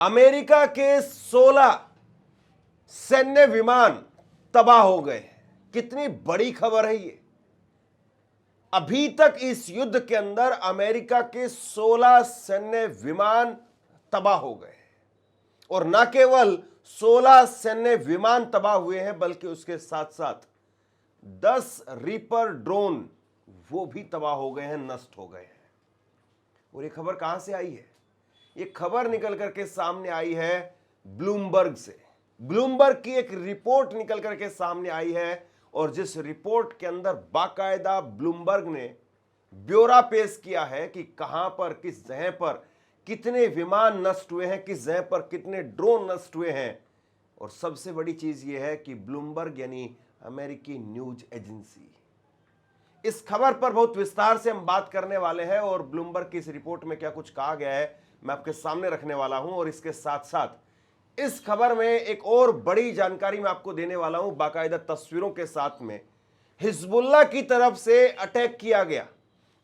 America के 16 सैन्य विमान तबाह हो गए। कितनी बड़ी खबर है ये। अभी तक इस युद्ध के अंदर अमेरिका के 16 सैन्य विमान तबाह हो गए और न केवल 16 सैन्य विमान तबाह हुए हैं बल्कि उसके साथ साथ 10 रीपर ड्रोन वो भी तबाह हो गए हैं, नष्ट हो गए हैं। और ये खबर कहां से आई है? ये खबर निकल करके सामने आई है ब्लूमबर्ग से। ब्लूमबर्ग की एक रिपोर्ट निकल करके सामने आई है और जिस रिपोर्ट के अंदर बाकायदा ब्लूमबर्ग ने ब्यौरा पेश किया है कि कहां पर, किस जगह पर कितने विमान नष्ट हुए हैं, किस जगह पर कितने ड्रोन नष्ट हुए हैं। और सबसे बड़ी चीज यह है कि ब्लूमबर्ग यानी अमेरिकी न्यूज एजेंसी, इस खबर पर बहुत विस्तार से हम बात करने वाले हैं और ब्लूमबर्ग की इस रिपोर्ट में क्या कुछ कहा गया है मैं आपके सामने रखने वाला हूं। और इसके साथ साथ इस खबर में एक और बड़ी जानकारी मैं आपको देने वाला हूं, बाकायदा तस्वीरों के साथ में। हिजबुल्लाह की तरफ से अटैक किया गया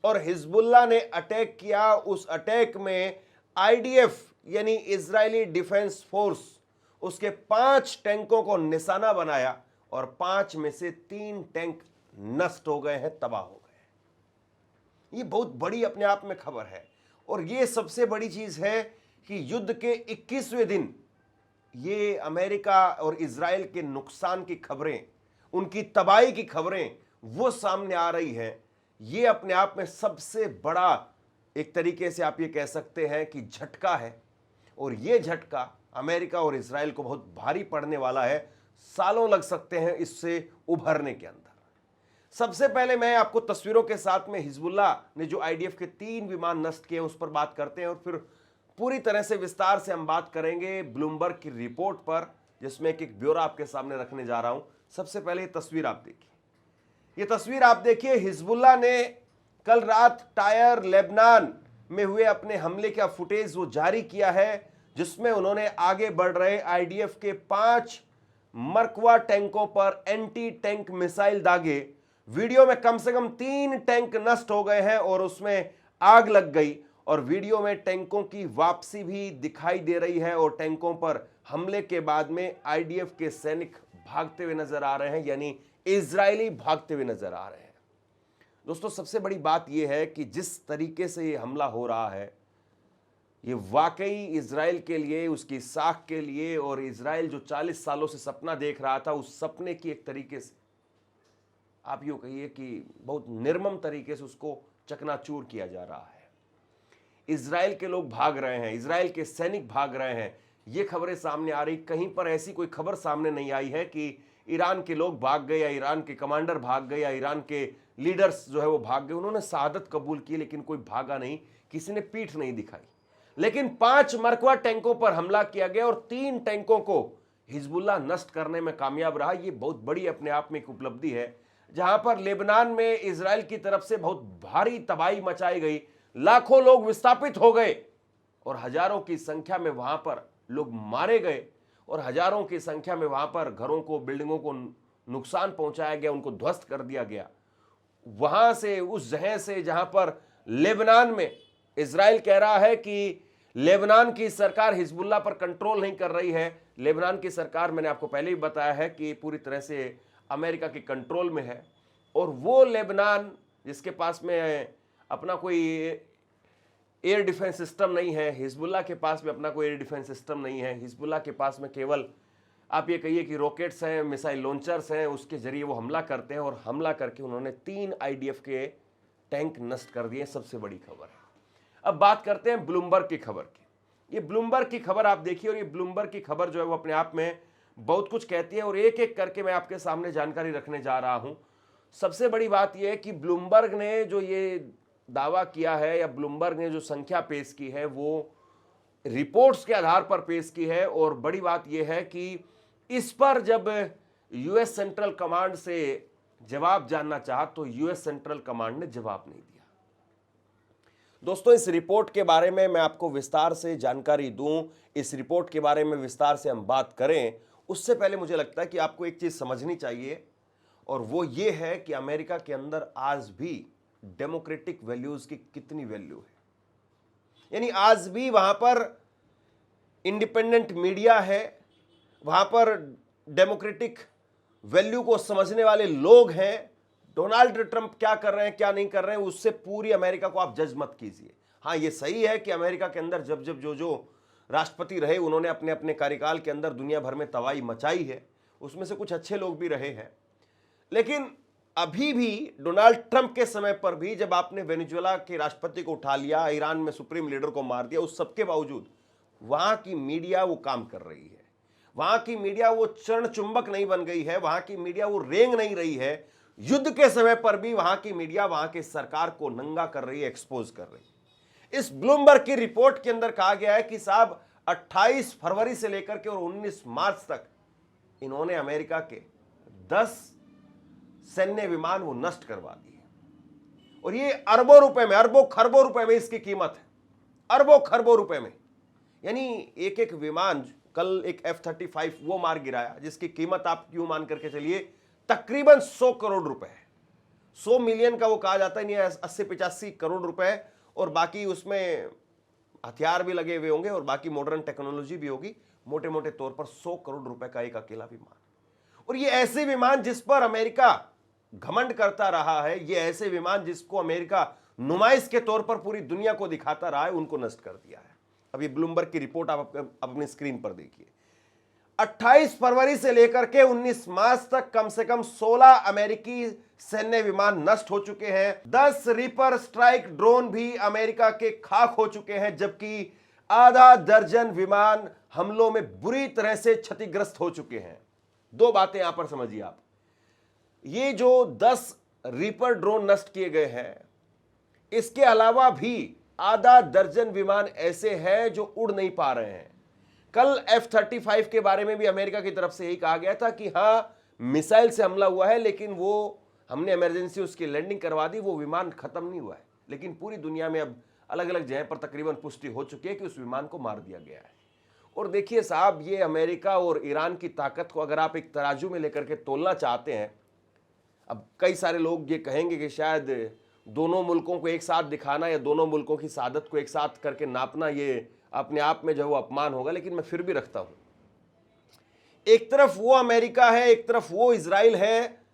और हिजबुल्लाह ने अटैक किया। उस अटैक में आईडीएफ यानी इजरायली डिफेंस फोर्स उसके 5 टैंकों को निशाना बनाया और 5 में से 3 टैंक नष्ट हो गए हैं, तबाह हो गए। ये बहुत बड़ी अपने आप में खबर है। और ये सबसे बड़ी चीज है कि युद्ध के 21वें दिन ये अमेरिका और इजराइल के नुकसान की खबरें, उनकी तबाही की खबरें वो सामने आ रही हैं। ये अपने आप में सबसे बड़ा एक तरीके से आप ये कह सकते हैं कि झटका है। और ये झटका अमेरिका और इजराइल को बहुत भारी पड़ने वाला है। सालों लग सकते हैं इससे उभरने के अंदर। सबसे पहले मैं आपको तस्वीरों के साथ में हिजबुल्लाह ने जो आईडीएफ के 3 विमान नष्ट किए उस पर बात करते हैं और फिर पूरी तरह से विस्तार से हम बात करेंगे ब्लूमबर्ग की रिपोर्ट पर, जिसमें एक ब्यौरा आपके सामने रखने जा रहा हूं। सबसे पहले ये तस्वीर आप देखिए। ये तस्वीर आप देखिए, हिजबुल्लाह ने कल रात टायर लेबनान में हुए अपने हमले का फुटेज वो जारी किया है, जिसमें उन्होंने आगे बढ़ रहे आईडीएफ के 5 मरकवा टैंकों पर एंटी टैंक मिसाइल दागे। वीडियो में कम से कम 3 टैंक नष्ट हो गए हैं और उसमें आग लग गई। और वीडियो में टैंकों की वापसी भी दिखाई दे रही है और टैंकों पर हमले के बाद में आईडीएफ के सैनिक भागते हुए नजर आ रहे हैं, यानी इजरायली भागते हुए नजर आ रहे हैं। दोस्तों, सबसे बड़ी बात यह है कि जिस तरीके से यह हमला हो रहा है, ये वाकई इजराइल के लिए, उसकी साख के लिए, और इजराइल जो 40 सालों से सपना देख रहा था, उस सपने की एक तरीके से आप यूँ कहिए कि बहुत निर्मम तरीके से उसको चकनाचूर किया जा रहा है। इजराइल के लोग भाग रहे हैं, इजराइल के सैनिक भाग रहे हैं। ये खबरें सामने आ रही, कहीं पर ऐसी कोई खबर सामने नहीं आई है कि ईरान के लोग भाग गए या ईरान के कमांडर भाग गए या ईरान के लीडर्स जो है वो भाग गए। उन्होंने शहादत कबूल की लेकिन कोई भागा नहीं, किसी ने पीठ नहीं दिखाई। लेकिन 5 मरकवा टैंकों पर हमला किया गया और 3 टैंकों को हिजबुल्लाह नष्ट करने में कामयाब रहा। ये बहुत बड़ी अपने आप में एक उपलब्धि है, जहां पर लेबनान में इजराइल की तरफ से बहुत भारी तबाही मचाई गई। लाखों लोग विस्थापित हो गए और हजारों की संख्या में वहां पर लोग मारे गए और हजारों की संख्या में वहां पर घरों को, बिल्डिंगों को नुकसान पहुंचाया गया, उनको ध्वस्त कर दिया गया। वहां से, उस जगह से जहां पर लेबनान में इजराइल कह रहा है कि लेबनान की सरकार हिजबुल्लाह पर कंट्रोल नहीं कर रही है। लेबनान की सरकार, मैंने आपको पहले ही बताया है कि पूरी तरह से अमेरिका के कंट्रोल में है। और वो लेबनान जिसके पास में अपना कोई एयर डिफेंस सिस्टम नहीं है, हिजबुल्लाह के पास में अपना कोई एयर डिफेंस सिस्टम नहीं है। हिजबुल्लाह के पास में केवल आप ये कहिए कि रॉकेट्स हैं, मिसाइल लॉन्चर्स हैं, उसके जरिए वो हमला करते हैं। और हमला करके उन्होंने 3 आईडीएफ के टैंक नष्ट कर दिए। सबसे बड़ी खबर है। अब बात करते हैं ब्लूमबर्ग की खबर की। ये ब्लूमबर्ग की खबर आप देखिए और ये ब्लूमबर्ग की खबर जो है वो अपने आप में बहुत कुछ कहती है और एक एक करके मैं आपके सामने जानकारी रखने जा रहा हूं। सबसे बड़ी बात यह है कि ब्लूमबर्ग ने जो ये दावा किया है या ब्लूमबर्ग ने जो संख्या पेश की है वो रिपोर्ट्स के आधार पर पेश की है। और बड़ी बात यह है कि इस पर जब यूएस सेंट्रल कमांड से जवाब जानना चाहा तो यूएस सेंट्रल कमांड ने जवाब नहीं दिया। दोस्तों, इस रिपोर्ट के बारे में मैं आपको विस्तार से जानकारी दूं, इस रिपोर्ट के बारे में विस्तार से हम बात करें, उससे पहले मुझे लगता है कि आपको एक चीज समझनी चाहिए और वो ये है कि अमेरिका के अंदर आज भी डेमोक्रेटिक वैल्यूज की कितनी वैल्यू है। यानी आज भी वहां पर इंडिपेंडेंट मीडिया है, वहां पर डेमोक्रेटिक वैल्यू को समझने वाले लोग हैं। डोनाल्ड ट्रंप क्या कर रहे हैं क्या नहीं कर रहे हैं उससे पूरी अमेरिका को आप जज मत कीजिए। हाँ, ये सही है कि अमेरिका के अंदर जब जब जो राष्ट्रपति रहे उन्होंने अपने अपने कार्यकाल के अंदर दुनिया भर में तबाही मचाई है, उसमें से कुछ अच्छे लोग भी रहे हैं। लेकिन अभी भी डोनाल्ड ट्रंप के समय पर भी जब आपने वेनेजुएला के राष्ट्रपति को उठा लिया, ईरान में सुप्रीम लीडर को मार दिया, उस सबके बावजूद वहां की मीडिया वो काम कर रही है। वहां की मीडिया वो चरण चुंबक नहीं बन गई है, वहां की मीडिया वो रेंग नहीं रही है। युद्ध के समय पर भी वहां की मीडिया वहां की सरकार को नंगा कर रही है, एक्सपोज कर रही है। इस ब्लूमबर्ग की रिपोर्ट के अंदर कहा गया है कि साहब 28 फरवरी से लेकर के और 19 मार्च तक इन्होंने अमेरिका के 10 सैन्य विमान वो नष्ट करवा दिए। और ये अरबों रुपए में, अरबों खरबों रुपए में इसकी कीमत है, अरबों खरबों रुपए में। यानी एक एक विमान, कल एक F-35 वो मार गिराया जिसकी कीमत आप क्यों मान करके चलिए तकरीबन 100 करोड़ रुपए है। 100 मिलियन का वो कहा जाता है, नहीं 80-85 करोड़ रुपए, और बाकी उसमें हथियार भी लगे हुए होंगे और बाकी मॉडर्न टेक्नोलॉजी भी होगी। मोटे मोटे तौर पर 100 करोड़ रुपए का एक अकेला विमान। और ये ऐसे विमान जिस पर अमेरिका घमंड करता रहा है, ये ऐसे विमान जिसको अमेरिका नुमाइश के तौर पर पूरी दुनिया को दिखाता रहा है, उनको नष्ट कर दिया है। अब ये ब्लूमबर्ग की रिपोर्ट आप अपनी स्क्रीन पर देखिए। 28 फरवरी से लेकर के 19 मार्च तक कम से कम 16 अमेरिकी सैन्य विमान नष्ट हो चुके हैं। 10 रीपर स्ट्राइक ड्रोन भी अमेरिका के खाक हो चुके हैं, जबकि आधा दर्जन विमान हमलों में बुरी तरह से क्षतिग्रस्त हो चुके हैं। दो बातें यहां पर समझिए आप। ये जो 10 रीपर ड्रोन नष्ट किए गए हैं, इसके अलावा भी आधा दर्जन विमान ऐसे हैं जो उड़ नहीं पा रहे हैं। कल F-35 के बारे में भी अमेरिका की तरफ से यही कहा गया था कि हां, मिसाइल से हमला हुआ है, लेकिन वो हमने इमरजेंसी उसकी लैंडिंग करवा दी, वो विमान खत्म नहीं हुआ है। लेकिन पूरी दुनिया में अब अलग अलग जगह पर तकरीबन पुष्टि हो चुकी है कि उस विमान को मार दिया गया है। और देखिए साहब, ये अमेरिका और ईरान की ताकत को अगर आप एक तराजू में लेकर के तोलना चाहते हैं, अब कई सारे लोग ये कहेंगे कि शायद दोनों मुल्कों को एक साथ दिखाना या दोनों मुल्कों की सादत को एक साथ करके नापना ये अपने आप में जो वो अपमान होगा, लेकिन मैं फिर भी रखता हूं। एक तरफ वो अमेरिका है, एक तरफ वो इजराइल है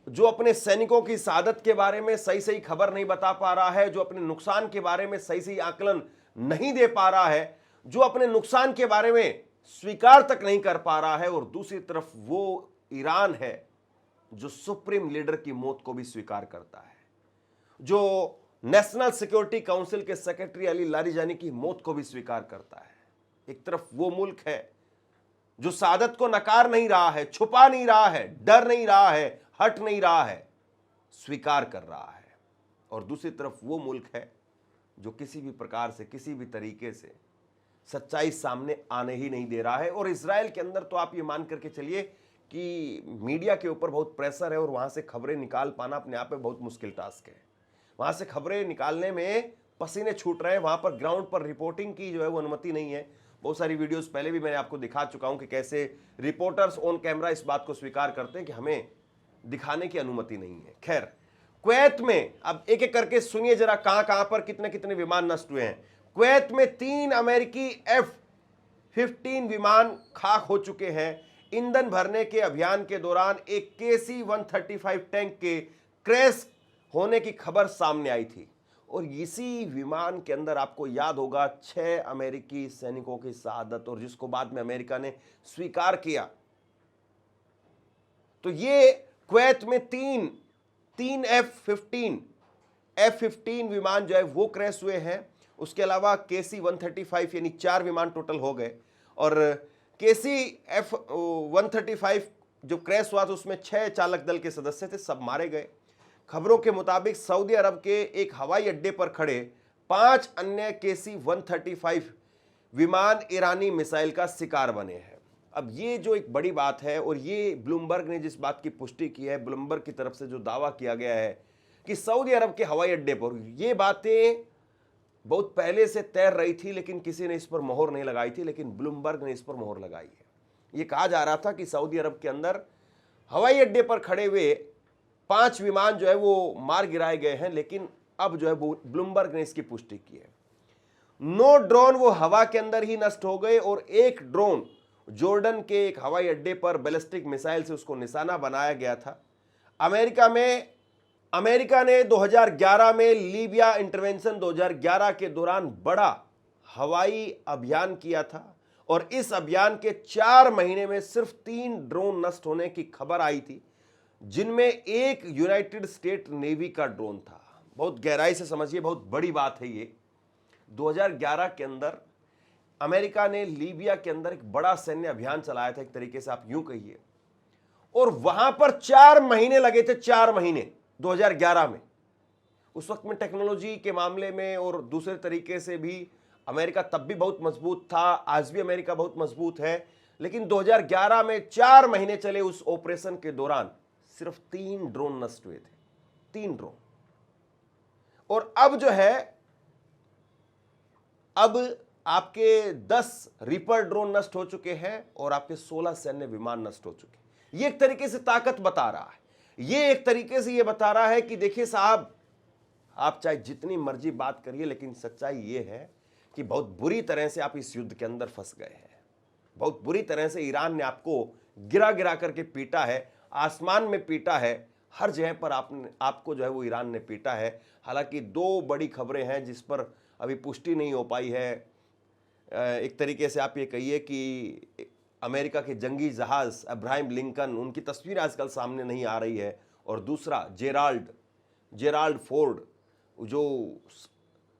जो अपने सैनिकों की सादत के बारे में सही सही खबर नहीं बता पा रहा है, जो अपने नुकसान के बारे में सही सही आकलन नहीं दे पा रहा है, जो अपने नुकसान के बारे में स्वीकार तक नहीं कर पा रहा है। और दूसरी तरफ वो ईरान है जो सुप्रीम लीडर की मौत को भी स्वीकार करता है, जो नेशनल सिक्योरिटी काउंसिल के सेक्रेटरी अली लारिजानी की मौत को भी स्वीकार करता है। एक तरफ वो मुल्क है जो सादत को नकार नहीं रहा है, छुपा नहीं रहा है, डर नहीं रहा है, हट नहीं रहा है, स्वीकार कर रहा है। और दूसरी तरफ वो मुल्क है जो किसी भी प्रकार से, किसी भी तरीके से सच्चाई सामने आने ही नहीं दे रहा है। और इजराइल के अंदर तो आप ये मान करके चलिए कि मीडिया के ऊपर बहुत प्रेशर है और वहां से खबरें निकाल पाना अपने आप में बहुत मुश्किल टास्क है। वहां से खबरें निकालने में पसीने छूट रहे हैं, वहां पर ग्राउंड पर रिपोर्टिंग की जो है वो अनुमति नहीं है। बहुत सारी वीडियोस पहले भी मैंने आपको दिखा चुका हूं कि कैसे रिपोर्टर्स ऑन कैमरा इस बात को स्वीकार करते हैं कि हमें दिखाने की अनुमति नहीं है। खैर, कुवैत में अब एक एक करके सुनिए जरा कहां कहां पर कितने कितने विमान नष्ट हुए हैं। कुवैत में 3 अमेरिकी F-15 विमान खाक हो चुके हैं। ईंधन भरने के अभियान के दौरान एक KC-135 टैंक के क्रैश होने की खबर सामने आई थी। और इसी विमान के अंदर आपको याद होगा 6 अमेरिकी सैनिकों की शहादत, और जिसको बाद में अमेरिका ने स्वीकार किया। तो ये कुवैत में तीन F-15 विमान जो है वो क्रैश हुए हैं। उसके अलावा KC-135 यानी 4 विमान टोटल हो गए। और KC-F-135 जो क्रैश हुआ था उसमें 6 चालक दल के सदस्य थे, सब मारे गए। खबरों के मुताबिक सऊदी अरब के एक हवाई अड्डे पर खड़े 5 अन्य KC-135 विमान ईरानी मिसाइल का शिकार बने हैं। अब ये जो एक बड़ी बात है, और ये ब्लूमबर्ग ने जिस बात की पुष्टि की है, ब्लूमबर्ग की तरफ से जो दावा किया गया है कि सऊदी अरब के हवाई अड्डे पर, ये बातें बहुत पहले से तैर रही थी लेकिन किसी ने इस पर मोहर नहीं लगाई थी, लेकिन ब्लूमबर्ग ने इस पर मोहर लगाई है। ये कहा जा रहा था कि सऊदी अरब के अंदर हवाई अड्डे पर खड़े हुए 5 विमान जो है वो मार गिराए गए हैं, लेकिन अब जो है वो ब्लूमबर्ग ने इसकी पुष्टि की है। 9 ड्रोन वो हवा के अंदर ही नष्ट हो गए और एक ड्रोन जॉर्डन के एक हवाई अड्डे पर बैलिस्टिक मिसाइल से उसको निशाना बनाया गया था। अमेरिका ने 2011 में लीबिया इंटरवेंशन 2011 के दौरान बड़ा हवाई अभियान किया था और इस अभियान के 4 महीने में सिर्फ 3 ड्रोन नष्ट होने की खबर आई थी, जिनमें एक यूनाइटेड स्टेट नेवी का ड्रोन था। बहुत गहराई से समझिए, बहुत बड़ी बात है ये। 2011 के अंदर अमेरिका ने लीबिया के अंदर एक बड़ा सैन्य अभियान चलाया था, एक तरीके से आप यूं कहिए, और वहां पर 4 महीने लगे थे, 4 महीने 2011 में। उस वक्त में टेक्नोलॉजी के मामले में और दूसरे तरीके से भी अमेरिका तब भी बहुत मजबूत था, आज भी अमेरिका बहुत मजबूत है, लेकिन 2011 में 4 महीने चले उस ऑपरेशन के दौरान सिर्फ 3 ड्रोन नष्ट हुए थे, 3 ड्रोन। और अब जो है, अब आपके 10 रिपर ड्रोन नष्ट हो चुके हैं और आपके 16 सैन्य विमान नष्ट हो चुके हैं। ये एक तरीके से ताकत बता रहा है, ये एक तरीके से ये बता रहा है कि देखिए साहब, आप चाहे जितनी मर्जी बात करिए, लेकिन सच्चाई ये है कि बहुत बुरी तरह से आप इस युद्ध के अंदर फंस गए हैं। बहुत बुरी तरह से ईरान ने आपको गिरा गिरा करके पीटा है, आसमान में पीटा है, हर जगह पर आपको जो है वो ईरान ने पीटा है। हालांकि 2 बड़ी खबरें हैं जिस पर अभी पुष्टि नहीं हो पाई है। एक तरीके से आप ये कहिए कि अमेरिका के जंगी जहाज अब्राहम लिंकन, उनकी तस्वीर आजकल सामने नहीं आ रही है, और दूसरा जेराल्ड फोर्ड, जो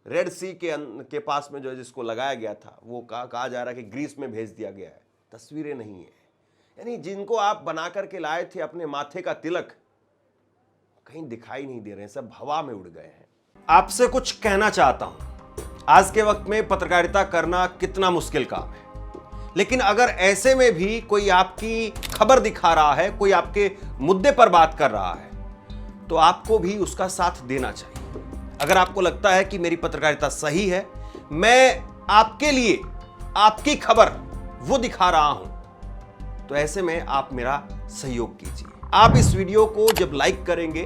रेड सी के पास में जो है जिसको लगाया गया था, वो कहा जा रहा है कि ग्रीस में भेज दिया गया है। तस्वीरें नहीं है, यानी जिनको आप बना करके लाए थे अपने माथे का तिलक, कहीं दिखाई नहीं दे रहे हैं, सब हवा में उड़ गए हैं। आपसे कुछ कहना चाहता हूं, आज के वक्त में पत्रकारिता करना कितना मुश्किल काम है, लेकिन अगर ऐसे में भी कोई आपकी खबर दिखा रहा है, कोई आपके मुद्दे पर बात कर रहा है, तो आपको भी उसका साथ देना चाहिए। अगर आपको लगता है कि मेरी पत्रकारिता सही है, मैं आपके लिए आपकी खबर वो दिखा रहा हूं, तो ऐसे में आप मेरा सहयोग कीजिए। आप इस वीडियो को जब लाइक करेंगे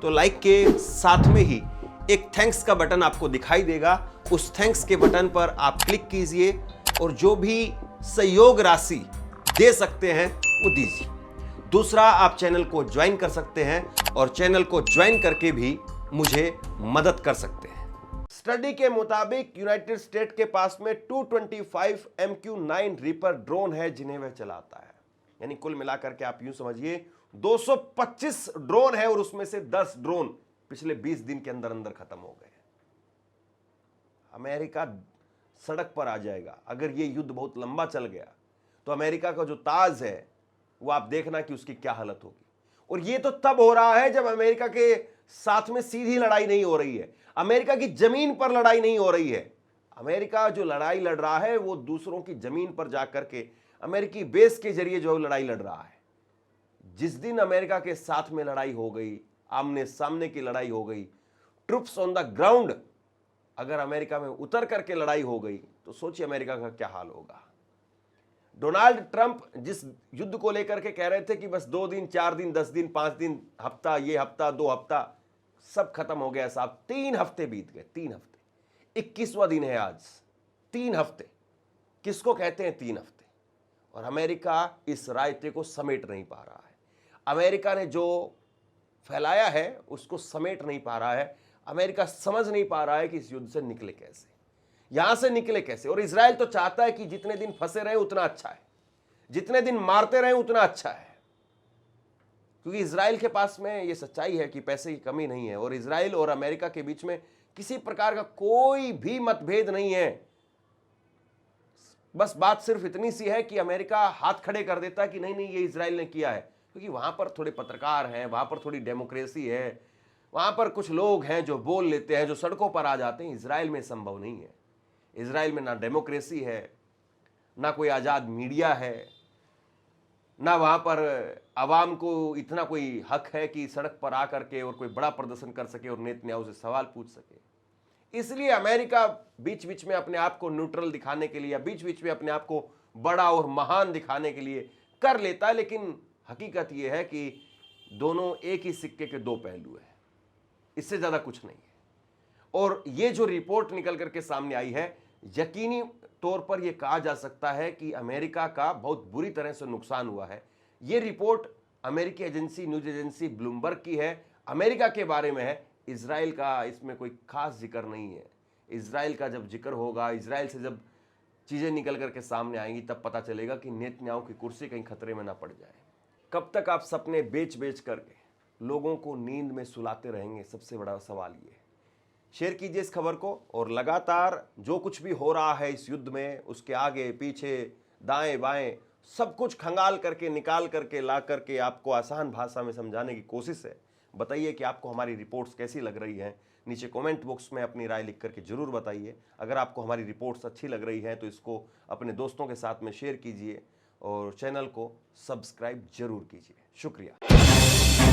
तो लाइक के साथ में ही एक थैंक्स का बटन आपको दिखाई देगा, उस थैंक्स के बटन पर आप क्लिक कीजिए और जो भी सहयोग राशि दे सकते हैं वो दीजिए। दूसरा, आप चैनल को ज्वाइन कर सकते हैं और चैनल को ज्वाइन करके भी मुझे मदद कर सकते हैं। स्टडी के मुताबिक यूनाइटेड स्टेट के पास में 225 MQ-9 रीपर ड्रोन है जिन्हें वह चलाता है। यानी कुल मिलाकर के आप यूं समझिए 225 ड्रोन है और उसमें से 10 ड्रोन पिछले 20 दिन के अंदर अंदर खत्म हो गए। अमेरिका सड़क पर आ जाएगा। अगर ये युद्ध बहुत लंबा चल गया तो अमेरिका का जो ताज है वो आप देखना कि उसकी क्या हालत होगी। और ये तो तब हो रहा है जब अमेरिका के साथ में सीधी लड़ाई नहीं हो रही है, अमेरिका की जमीन पर लड़ाई नहीं हो रही है। अमेरिका जो लड़ाई लड़ रहा है वो दूसरों की जमीन पर जाकर के अमेरिकी बेस के जरिए जो लड़ाई लड़ रहा है। जिस दिन अमेरिका के साथ में लड़ाई हो गई, आमने सामने की लड़ाई हो गई, ट्रूप्स ऑन द ग्राउंड अगर अमेरिका में उतर करके लड़ाई हो गई, तो सोचिए अमेरिका का क्या हाल होगा। डोनाल्ड ट्रंप जिस युद्ध को लेकर के कह रहे थे कि बस 2 दिन, 4 दिन, 10 दिन, 5 दिन, हफ्ता, ये हफ्ता, 2 हफ्ता, सब खत्म हो गया साहब। 3 हफ्ते बीत गए, 3 हफ्ते, 21वां दिन है आज। 3 हफ्ते किसको कहते हैं? 3 हफ्ते। और अमेरिका इस रायते को समेट नहीं पा रहा है। अमेरिका ने जो फैलाया है उसको समेट नहीं पा रहा है। अमेरिका समझ नहीं पा रहा है कि इस युद्ध से निकले कैसे, यहां से निकले कैसे। और इजराइल तो चाहता है कि जितने दिन फंसे रहे उतना अच्छा है, जितने दिन मारते रहे उतना अच्छा है, क्योंकि इजराइल के पास में ये सच्चाई है कि पैसे की कमी नहीं है और इजराइल और अमेरिका के बीच में किसी प्रकार का कोई भी मतभेद नहीं है। बस बात सिर्फ इतनी सी है कि अमेरिका हाथ खड़े कर देता है कि नहीं नहीं ये इजराइल ने किया है, क्योंकि वहां पर थोड़े पत्रकार हैं, वहां पर थोड़ी डेमोक्रेसी है, वहां पर कुछ लोग हैं जो बोल लेते हैं, जो सड़कों पर आ जाते हैं। इजराइल में संभव नहीं है। इजराइल में ना डेमोक्रेसी है, ना कोई आज़ाद मीडिया है, ना वहाँ पर आवाम को इतना कोई हक है कि सड़क पर आकर के और कोई बड़ा प्रदर्शन कर सके और नेतन्याहू से सवाल पूछ सके। इसलिए अमेरिका बीच बीच में अपने आप को न्यूट्रल दिखाने के लिए, बीच बीच में अपने आप को बड़ा और महान दिखाने के लिए कर लेता है, लेकिन हकीकत यह है कि दोनों एक ही सिक्के के 2 पहलू हैं, इससे ज़्यादा कुछ नहीं है। और ये जो रिपोर्ट निकल करके सामने आई है, यकीनी तौर पर यह कहा जा सकता है कि अमेरिका का बहुत बुरी तरह से नुकसान हुआ है। यह रिपोर्ट अमेरिकी एजेंसी, न्यूज एजेंसी ब्लूमबर्ग की है, अमेरिका के बारे में है। इजराइल का इसमें कोई खास जिक्र नहीं है। इजराइल का जब जिक्र होगा, इजराइल से जब चीज़ें निकल करके सामने आएंगी, तब पता चलेगा कि नेतन्याहू की कुर्सी कहीं खतरे में ना पड़ जाए। कब तक आप सपने बेच बेच करके लोगों को नींद में सुलाते रहेंगे, सबसे बड़ा सवाल ये है। शेयर कीजिए इस खबर को, और लगातार जो कुछ भी हो रहा है इस युद्ध में, उसके आगे पीछे दाएं बाएं सब कुछ खंगाल करके, निकाल करके, ला करके आपको आसान भाषा में समझाने की कोशिश है। बताइए कि आपको हमारी रिपोर्ट्स कैसी लग रही हैं। नीचे कमेंट बॉक्स में अपनी राय लिख करके जरूर बताइए। अगर आपको हमारी रिपोर्ट्स अच्छी लग रही हैं तो इसको अपने दोस्तों के साथ में शेयर कीजिए और चैनल को सब्सक्राइब जरूर कीजिए। शुक्रिया।